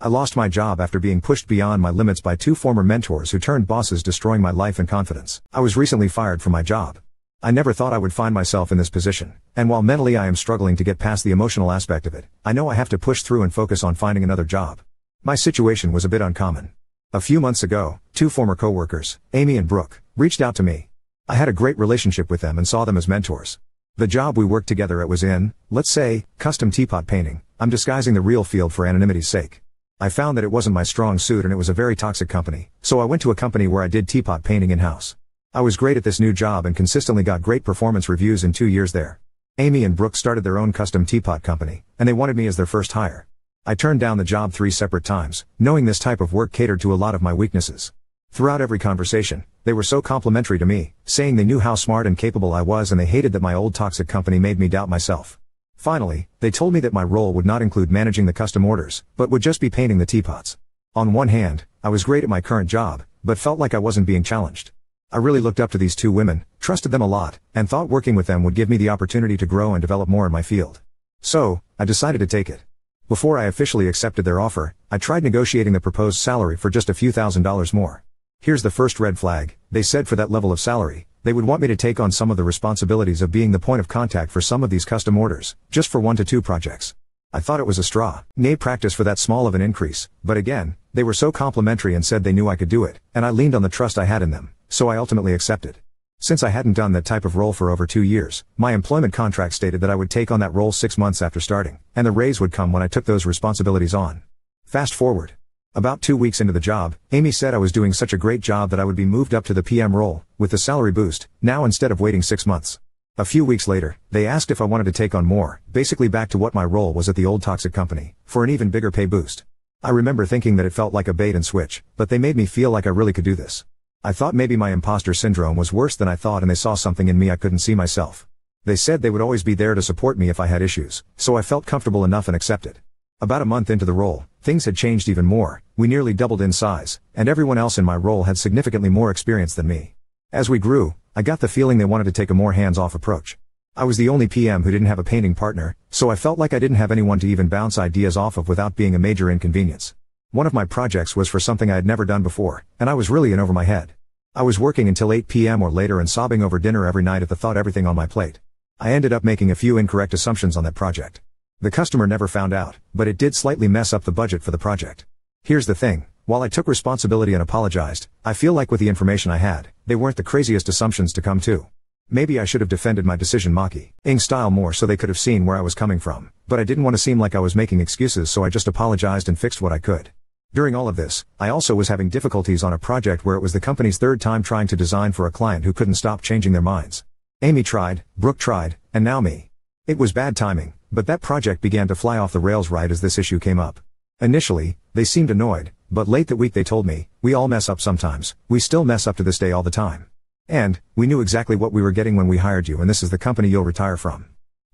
I lost my job after being pushed beyond my limits by two former mentors who turned bosses, destroying my life and confidence. I was recently fired from my job. I never thought I would find myself in this position, and while mentally I am struggling to get past the emotional aspect of it, I know I have to push through and focus on finding another job. My situation was a bit uncommon. A few months ago, two former coworkers, Amy and Brooke, reached out to me. I had a great relationship with them and saw them as mentors. The job we worked together at was in, let's say, custom teapot painting. I'm disguising the real field for anonymity's sake. I found that it wasn't my strong suit and it was a very toxic company, so I went to a company where I did teapot painting in-house. I was great at this new job and consistently got great performance reviews in 2 years there. Amy and Brooke started their own custom teapot company, and they wanted me as their first hire. I turned down the job 3 separate times, knowing this type of work catered to a lot of my weaknesses. Throughout every conversation, they were so complimentary to me, saying they knew how smart and capable I was and they hated that my old toxic company made me doubt myself. Finally, they told me that my role would not include managing the custom orders, but would just be painting the teapots. On one hand, I was great at my current job, but felt like I wasn't being challenged. I really looked up to these two women, trusted them a lot, and thought working with them would give me the opportunity to grow and develop more in my field. So, I decided to take it. Before I officially accepted their offer, I tried negotiating the proposed salary for just a few $1,000s more. Here's the first red flag. They said for that level of salary, they would want me to take on some of the responsibilities of being the point of contact for some of these custom orders, just for 1 to 2 projects. I thought it was a straw practice for that small of an increase, but again, they were so complimentary and said they knew I could do it, and I leaned on the trust I had in them, so I ultimately accepted. Since I hadn't done that type of role for over 2 years, my employment contract stated that I would take on that role 6 months after starting, and the raise would come when I took those responsibilities on. Fast forward. About 2 weeks into the job, Amy said I was doing such a great job that I would be moved up to the PM role, with the salary boost, now instead of waiting 6 months. A few weeks later, they asked if I wanted to take on more, basically back to what my role was at the old toxic company, for an even bigger pay boost. I remember thinking that it felt like a bait and switch, but they made me feel like I really could do this. I thought maybe my imposter syndrome was worse than I thought and they saw something in me I couldn't see myself. They said they would always be there to support me if I had issues, so I felt comfortable enough and accepted. About a month into the role, things had changed even more. We nearly doubled in size, and everyone else in my role had significantly more experience than me. As we grew, I got the feeling they wanted to take a more hands-off approach. I was the only PM who didn't have a painting partner, so I felt like I didn't have anyone to even bounce ideas off of without being a major inconvenience. One of my projects was for something I had never done before, and I was really in over my head. I was working until 8 PM or later and sobbing over dinner every night at the thought everything on my plate. I ended up making a few incorrect assumptions on that project. The customer never found out, but it did slightly mess up the budget for the project. Here's the thing, while I took responsibility and apologized, I feel like with the information I had, they weren't the craziest assumptions to come to. Maybe I should have defended my decision mocking style more so they could have seen where I was coming from, but I didn't want to seem like I was making excuses, so I just apologized and fixed what I could. During all of this, I also was having difficulties on a project where it was the company's 3rd time trying to design for a client who couldn't stop changing their minds. Amy tried, Brooke tried, and now me. It was bad timing, but that project began to fly off the rails right as this issue came up. Initially, they seemed annoyed, but late that week they told me, "We all mess up sometimes, we still mess up to this day all the time. And, we knew exactly what we were getting when we hired you and this is the company you'll retire from."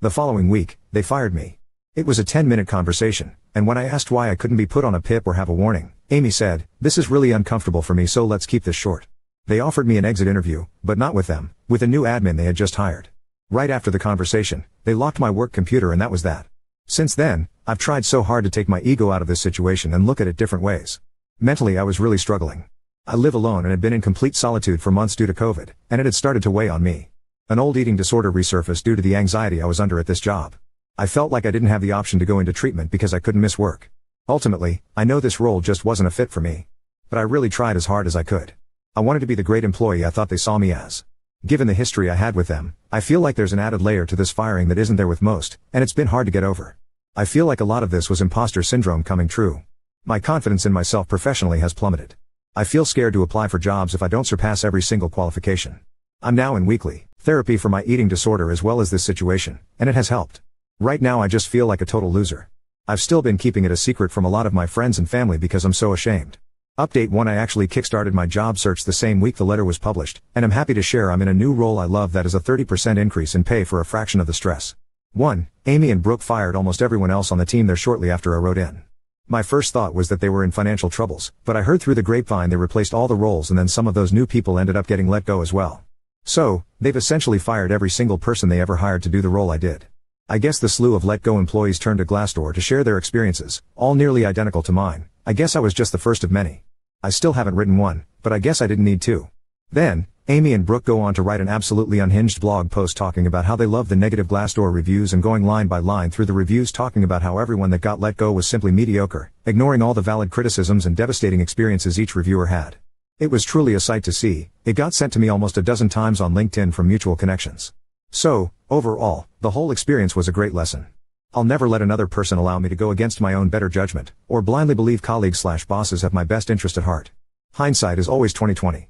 The following week, they fired me. It was a 10-minute conversation, and when I asked why I couldn't be put on a PIP or have a warning, Amy said, "This is really uncomfortable for me, so let's keep this short." They offered me an exit interview, but not with them, with a new admin they had just hired. Right after the conversation, they locked my work computer and that was that. Since then, I've tried so hard to take my ego out of this situation and look at it different ways. Mentally I was really struggling. I live alone and had been in complete solitude for months due to COVID, and it had started to weigh on me. An old eating disorder resurfaced due to the anxiety I was under at this job. I felt like I didn't have the option to go into treatment because I couldn't miss work. Ultimately, I know this role just wasn't a fit for me. But I really tried as hard as I could. I wanted to be the great employee I thought they saw me as. Given the history I had with them, I feel like there's an added layer to this firing that isn't there with most, and it's been hard to get over. I feel like a lot of this was imposter syndrome coming true. My confidence in myself professionally has plummeted. I feel scared to apply for jobs if I don't surpass every single qualification. I'm now in weekly therapy for my eating disorder as well as this situation, and it has helped. Right now I just feel like a total loser. I've still been keeping it a secret from a lot of my friends and family because I'm so ashamed. Update 1: I actually kickstarted my job search the same week the letter was published, and I'm happy to share I'm in a new role I love that is a 30% increase in pay for a fraction of the stress. 1. Amy and Brooke fired almost everyone else on the team there shortly after I wrote in. My first thought was that they were in financial troubles, but I heard through the grapevine they replaced all the roles and then some of those new people ended up getting let go as well. So, they've essentially fired every single person they ever hired to do the role I did. I guess the slew of Let Go employees turned to Glassdoor to share their experiences, all nearly identical to mine. I guess I was just the first of many. I still haven't written one, but I guess I didn't need to. Then, Amy and Brooke go on to write an absolutely unhinged blog post talking about how they love the negative Glassdoor reviews and going line by line through the reviews talking about how everyone that got let go was simply mediocre, ignoring all the valid criticisms and devastating experiences each reviewer had. It was truly a sight to see. It got sent to me almost a dozen times on LinkedIn from mutual connections. So, overall, the whole experience was a great lesson. I'll never let another person allow me to go against my own better judgment, or blindly believe colleagues/bosses have my best interest at heart. Hindsight is always 20/20.